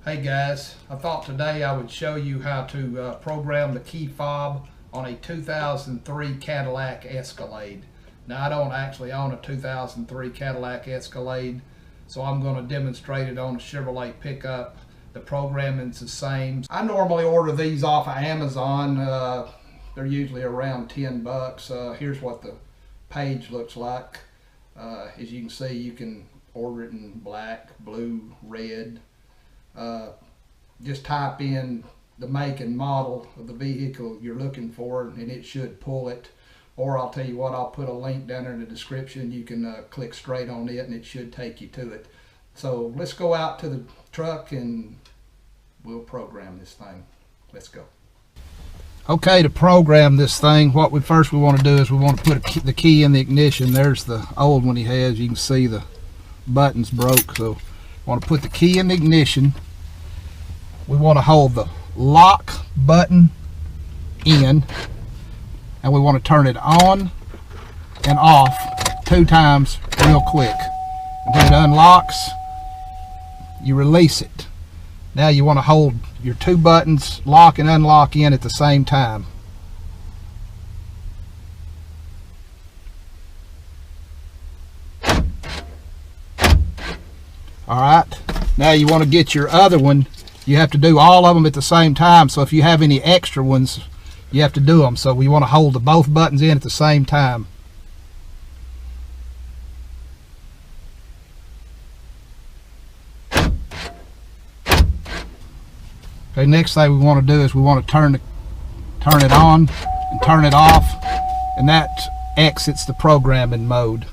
Hey guys, I thought today I would show you how to program the key fob on a 2003 Cadillac Escalade. Now I don't actually own a 2003 Cadillac Escalade, so I'm going to demonstrate it on a Chevrolet pickup. The programming's the same. I normally order these off of Amazon. They're usually around 10 bucks. Here's what the page looks like. As you can see, you can order it in black, blue, red. Just type in the make and model of the vehicle you're looking for and it should pull it. Or I'll tell you what, I'll put a link down there in the description. You can click straight on it and it should take you to it. So let's go out to the truck and we'll program this thing. Let's go. Okay, to program this thing, what we want to do is we want to put the key in the ignition. There's the old one he has. You can see the buttons broke. So we want to put the key in the ignition. We want to hold the lock button in, and we want to turn it on and off 2 times real quick. And when it unlocks, you release it. Now you want to hold your 2 buttons, lock and unlock in at the same time. Alright, now you want to get your other one. You have to do all of them at the same time, so if you have any extra ones, you have to do them. So we want to hold both buttons in at the same time. Okay, next thing we want to do is we want to turn it on and turn it off, and that exits the programming mode.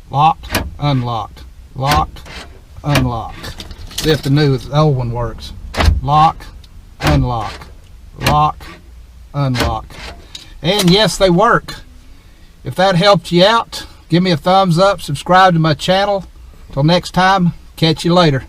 Lock, unlock, lock, unlock. See if the old one works. Lock, unlock, lock, unlock. And yes, they work. If that helped you out, give me a thumbs up, subscribe to my channel. Till next time, catch you later.